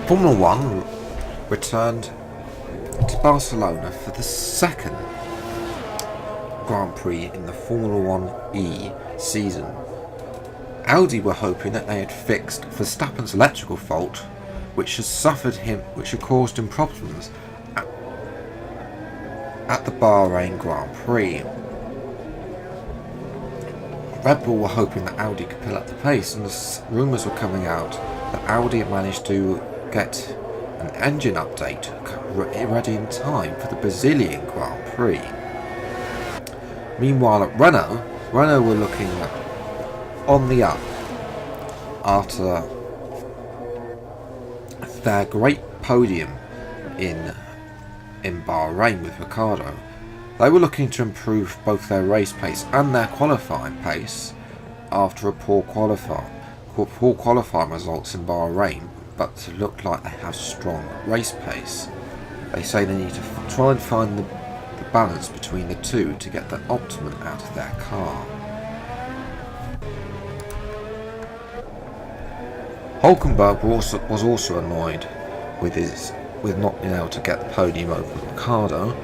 Formula 1 returned to Barcelona for the second Grand Prix in the Formula 1-E season. Audi were hoping that they had fixed Verstappen's electrical fault, which had caused him problems at the Bahrain Grand Prix. Red Bull were hoping that Audi could pick up the pace, and the rumours were coming out that Audi had managed to get an engine update ready in time for the Brazilian Grand Prix. Meanwhile at Renault were looking on the up after their great podium in Bahrain with Ricciardo. They were looking to improve both their race pace and their qualifying pace after a poor qualifying results in Bahrain, but to look like they have strong race pace. They say they need to try and find the balance between the two to get the optimum out of their car. Hulkenberg was also annoyed with not being able to get the podium over Ricciardo,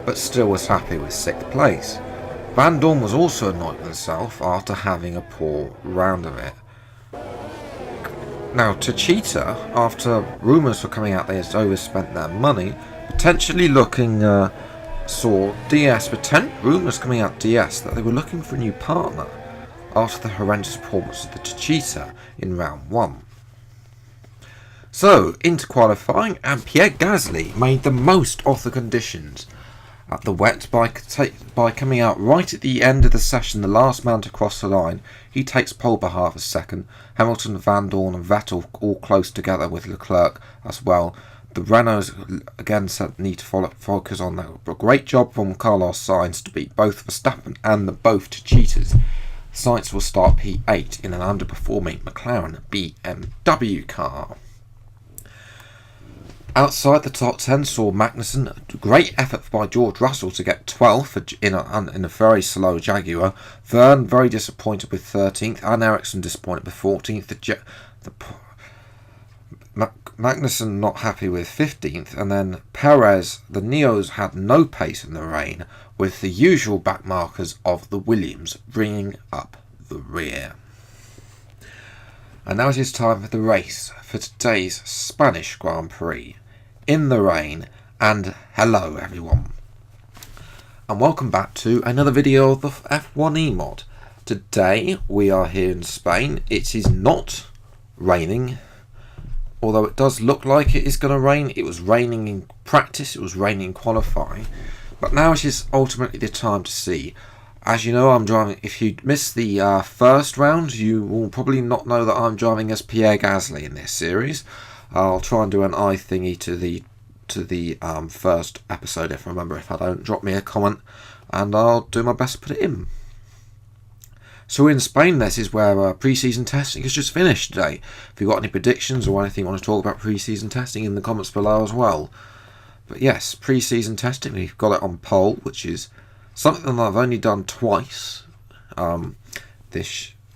but still was happy with 6th place. Van Dorn was also annoyed with himself after having a poor round of it. Now, Techeetah, after rumours were coming out they had overspent their money, potentially looking, saw rumours coming out DS that they were looking for a new partner after the horrendous performance of the Techeetah in round 1. So, into qualifying, and Pierre Gasly made the most of the conditions at the wet by coming out right at the end of the session, the last man to cross the line. He takes pole by half a second. Hamilton, Van Dorn and Vettel all close together with Leclerc as well. The Renaults again said need to focus on that. A great job from Carlos Sainz to beat both Verstappen and both Techeetahs. Sainz will start P8 in an underperforming McLaren BMW car. Outside the top 10 saw Magnussen, great effort by George Russell to get 12th in a very slow Jaguar. Verne very disappointed with 13th, and Ericsson disappointed with 14th. Magnussen not happy with 15th, and then Perez, the Neos had no pace in the rain, with the usual backmarkers of the Williams bringing up the rear. And now it is time for the race for today's Spanish Grand Prix. In the rain, and hello everyone, and welcome back to another video of the F1-E mod. Today we are here in Spain. It is not raining, although it does look like it is going to rain. It was raining in practice, it was raining in qualifying, but now it is ultimately the time to see. As you know, I'm driving. If you missed the first round, you will probably not know that I'm driving as Pierre Gasly in this series. I'll try and do an eye thingy to the first episode if I remember. If I don't, drop me a comment and I'll do my best to put it in. So in Spain, this is where pre-season testing has just finished today. If you've got any predictions or anything you want to talk about pre-season testing, in the comments below as well. But yes, pre-season testing, we've got it on pole, which is something that I've only done twice in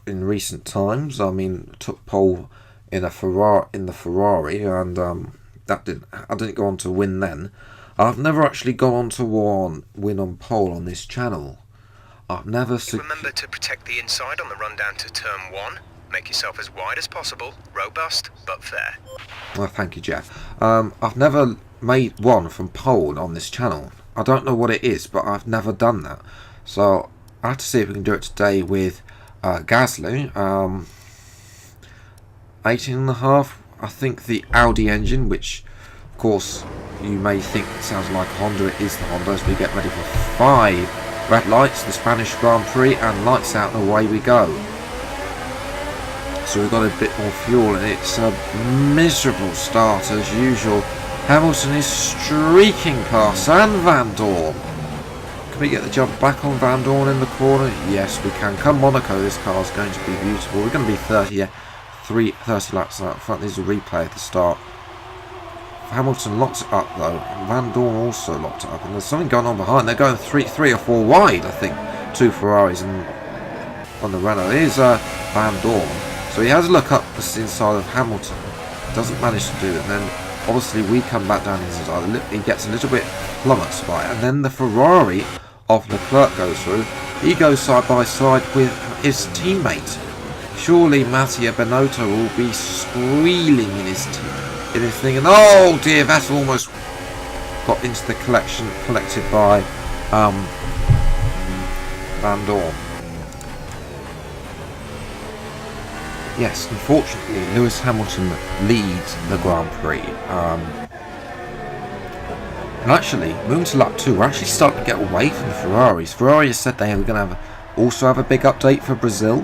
recent times. I mean, took pole in the Ferrari, and I didn't go on to win then. I've never actually gone on to win on pole on this channel. I've never. Remember to protect the inside on the run down to turn 1. Make yourself as wide as possible. Robust but fair. Well, thank you, Jeff. I've never made one from pole on this channel. I don't know what it is, but I've never done that. So I have to see if we can do it today with Gasly. 18.5, I think the Audi engine, which of course you may think it sounds like a Honda. It is the Honda, as we get ready for 5 red lights, the Spanish Grand Prix, and lights out and away we go. So we've got a bit more fuel, and it's a miserable start as usual. Hamilton is streaking past, and Van Dorn. Can we get the jump back on Van Dorn in the corner? Yes, we can. Come Monaco, this car is going to be beautiful. We're going to be 30 laps out front. There's a replay at the start. Hamilton locked it up though. Van Dorn also locked it up, and there's something going on behind. They're going three or four wide, I think. 2 Ferraris and on the Renault. Here's Van Dorn. So he has a look up the inside of Hamilton. doesn't manage to do it. And then obviously we come back down his side. He gets a little bit plummets by it, and then the Ferrari of Leclerc goes through. He goes side by side with his teammate. Surely Mattia Binotto will be squealing in his thing, and oh dear, Vettel almost got into the collected by Van Dorn. Yes, unfortunately, Lewis Hamilton leads the Grand Prix. And actually, moving to lap 2, we're actually starting to get away from the Ferraris. Ferrari has said they were going to also have a big update for Brazil,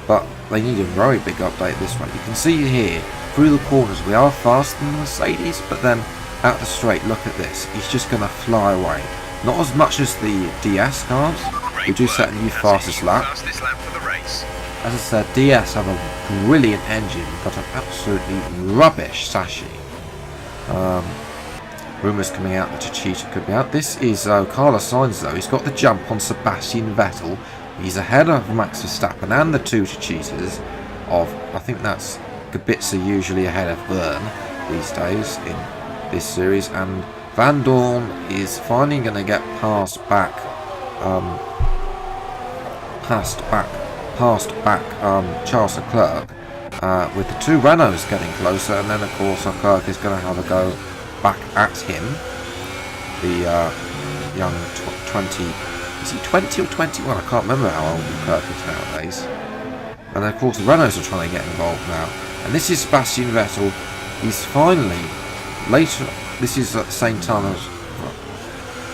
but they need a very big update this way. You can see here, through the corners, we are faster than the Mercedes, but then out the straight, look at this. He's just going to fly away. Not as much as the DS cars, who do set a new fastest lap. As I said, DS have a brilliant engine, but an absolutely rubbish chassis. Rumours coming out that Chichita could be out. This is Carlos Sainz though. He's got the jump on Sebastian Vettel. He's ahead of Max Verstappen and the two Chichitas of, I think that's Kubica usually ahead of Verne these days in this series. And Van Dorn is finally going to get past back Charles Leclerc with the two Renaults getting closer, and then of course Leclerc is going to have a go back at him. The young 20, is he 20 or 21? I can't remember how old Leclerc is nowadays. And then of course the Renaults are trying to get involved now. And this is Sebastian Vettel. He's finally, later, this is at the same time as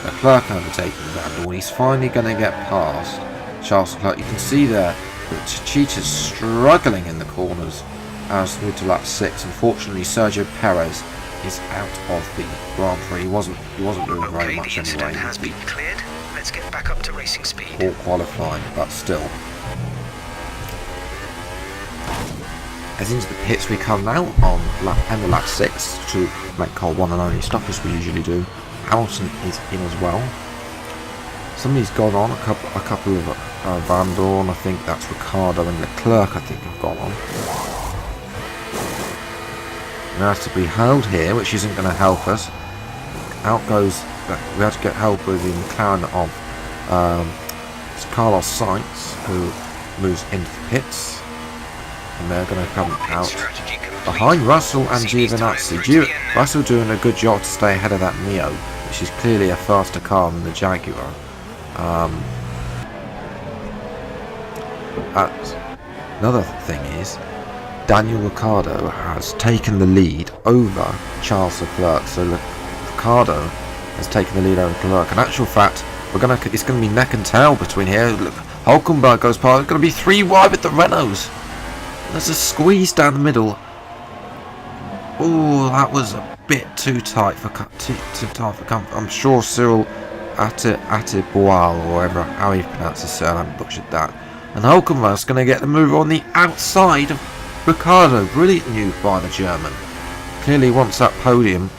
Leclerc overtaking Van Dorn. He's finally going to get past Charles Leclerc. You can see there that Chichita's struggling in the corners as we move to lap 6. Unfortunately, Sergio Perez is out of the Grand Prix. He wasn't doing very much anyway. Has been cleared. Let's get back up to racing speed. Poor qualifying, but still. As into the pits we come now on end of lap 6 to make our one and only stop as we usually do. Hamilton is in as well. Somebody's gone on, a couple of Van Dorn, I think that's Ricciardo, and Leclerc I think have gone on. Now has to be held here, which isn't going to help us. Out goes, we had to get help with the McLaren of Carlos Sainz, who moves into the pits. And they're going to come out behind Russell and Giovinazzi. Russell doing a good job to stay ahead of that Neo, which is clearly a faster car than the Jaguar. Another thing is, Daniel Ricciardo has taken the lead over Charles Leclerc. So Ricciardo has taken the lead over Leclerc. In actual fact, it's going to be neck and tail between here. Look, Hulkenberg goes past. It's going to be 3 wide with the Renaults. There's a squeeze down the middle. Oh, that was a bit too tight for comfort. I'm sure Cyril Atiboal, or whatever how he pronounces his surname, butchered that. And Hulkenberg's going to get the move on the outside of Ricciardo. Brilliant move by the German. Clearly wants that podium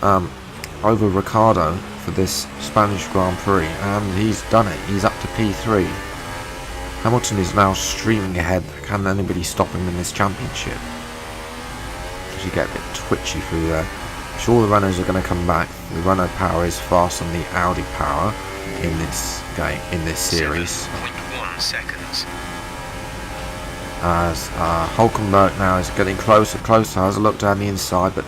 over Ricciardo for this Spanish Grand Prix, and he's done it. He's up to P3. Hamilton is now streaming ahead. Can anybody stop him in this championship? As you get a bit twitchy through there. I'm sure the Renaults are going to come back. The Renault power is faster than the Audi power in this game, in this series. 7.1 seconds. As Hulkenberg now is getting closer, has a look down the inside, but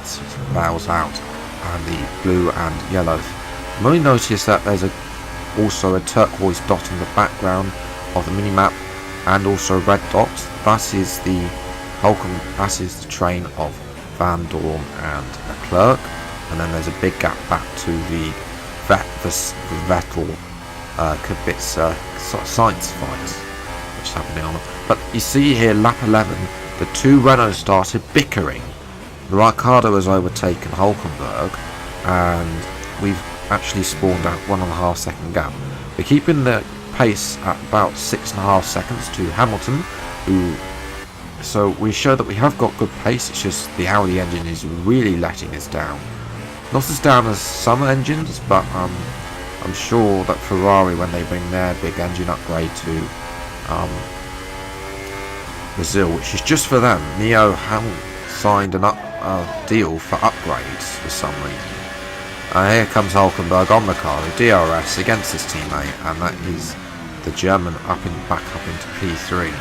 bows out, and the blue and yellow. You only notice that there's also a turquoise dot in the background of the mini-map, and also a red dot. That is the train of Van Dorn and Leclerc, and then there's a big gap back to the Vettel Kubica Sainz fight, which is happening on. But you see here, lap 11, the two Renaults started bickering. Ricciardo has overtaken Hulkenberg, and we've actually spawned out 1.5 second gap. We're keeping the pace at about 6.5 seconds to Hamilton, so we show that we have got good pace. It's just the Audi engine is really letting us down. Not as down as some engines, but I'm sure that Ferrari, when they bring their big engine upgrade to Brazil, which is just for them, Neo haven't signed an deal for upgrades for some reason. Here comes Hulkenberg on the car, the DRS against his teammate, and that is the German back up into P3.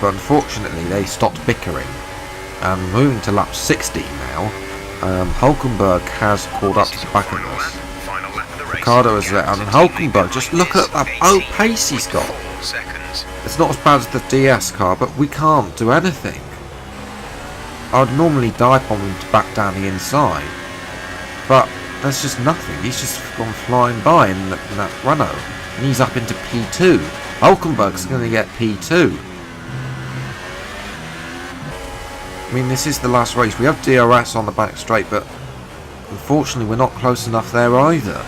But unfortunately, they stopped bickering. Moving to lap 16 now, Hulkenberg has caught up to the back of us. Ricciardo is there, and Hulkenberg, just look at that pace he's got. It's not as bad as the DS car, but we can't do anything. I'd normally dive on him to back down the inside, but there's just nothing. He's just gone flying by in that Renault, and he's up into P2. Hulkenberg's going to get P2. I mean, this is the last race. We have DRS on the back straight, but unfortunately we're not close enough there either.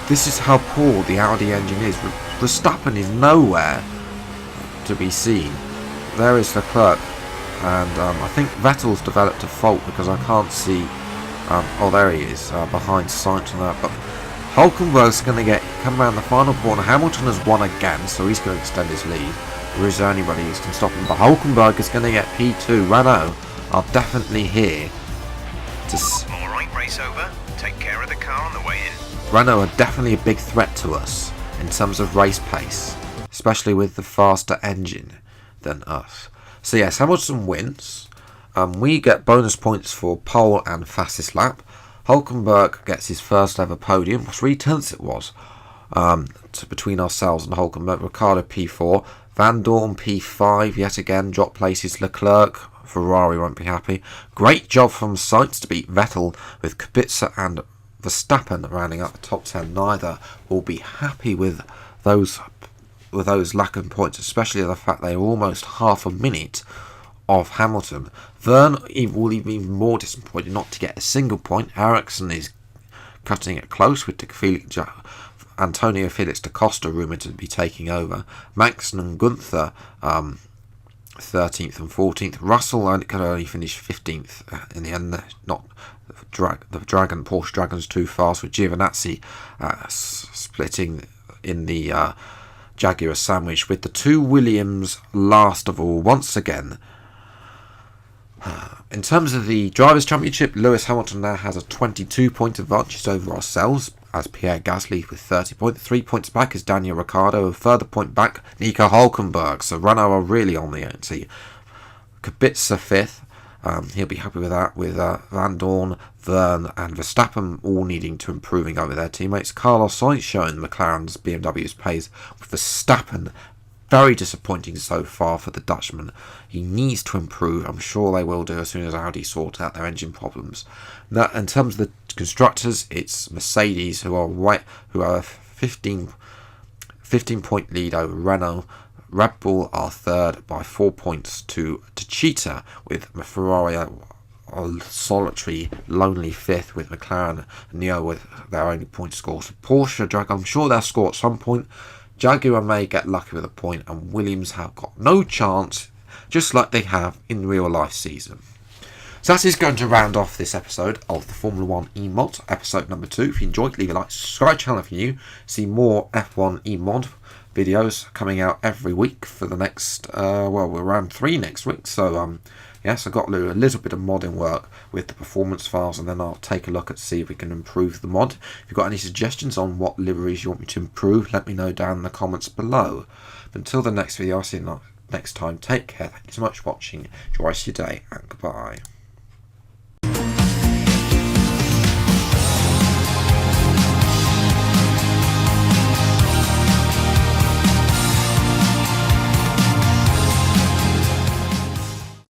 This is how poor the Audi engine is. Verstappen is nowhere to be seen. There is Leclerc, and I think Vettel's developed a fault because I can't see. Oh, there he is, behind Sainz on that. But Hulkenberg's going to come around the final corner. Hamilton has won again, so he's going to extend his lead. There is anybody who can stop him, but Hulkenberg is going to get P2. Renault are definitely here. Alright, race over. Take care of the car on the way in. Renault are definitely a big threat to us in terms of race pace, especially with the faster engine than us. So yes, Hamilton wins. We get bonus points for pole and fastest lap. Hulkenberg gets his first ever podium. 3/10 it was between ourselves and Hulkenberg. Ricciardo P4. Van Dorn P5 yet again. Drop places. Leclerc. Ferrari won't be happy. Great job from Sainz to beat Vettel, with Kubica and Verstappen rounding up the top 10. Neither will be happy with those lack of points, especially the fact they are almost half a minute of Hamilton. Verne will be even more disappointed not to get a single point. Ericsson is cutting it close with Antonio Felix da Costa rumoured to be taking over. Maxson and Gunther 13th and 14th. Russell could only finish 15th in the end. Not the Porsche Dragon's too fast, with Giovinazzi splitting in the Jaguar sandwich, with the two Williams last of all once again. In terms of the Drivers' Championship, Lewis Hamilton now has a 22-point advantage over ourselves, as Pierre Gasly with 30 points. 3 points back is Daniel Ricciardo, a further point back, Nico Hulkenberg. So Renault are really on the OT. Kubica 5th, he'll be happy with that, with Van Dorn, Verne and Verstappen all needing to improving over their teammates. Carlos Sainz showing McLaren's BMW's pace, with Verstappen very disappointing so far for the Dutchman. He needs to improve. I'm sure they will do as soon as Audi sort out their engine problems. Now, in terms of the constructors, it's Mercedes who are a 15-point lead over Renault. Red Bull are third by 4 points to Cheetah, with Ferrari a solitary, lonely fifth, with McLaren and Neo with their only point score. So Porsche, Jaguar, I'm sure they'll score at some point. Jaguar may get lucky with a point, and Williams have got no chance, just like they have in real life season. So that is going to round off this episode of the Formula 1 EMod, episode number 2. If you enjoyed, leave a like, subscribe to the channel if you're new. See more F1 EMod videos coming out every week for the next, we're around 3 next week. So, yes, I've got to do a little bit of modding work with the performance files, and then I'll take a look at see if we can improve the mod. If you've got any suggestions on what liveries you want me to improve, let me know down in the comments below. But until the next video, I'll see you next time. Take care. Thank you so much for watching. Enjoy the rest of your day, and goodbye.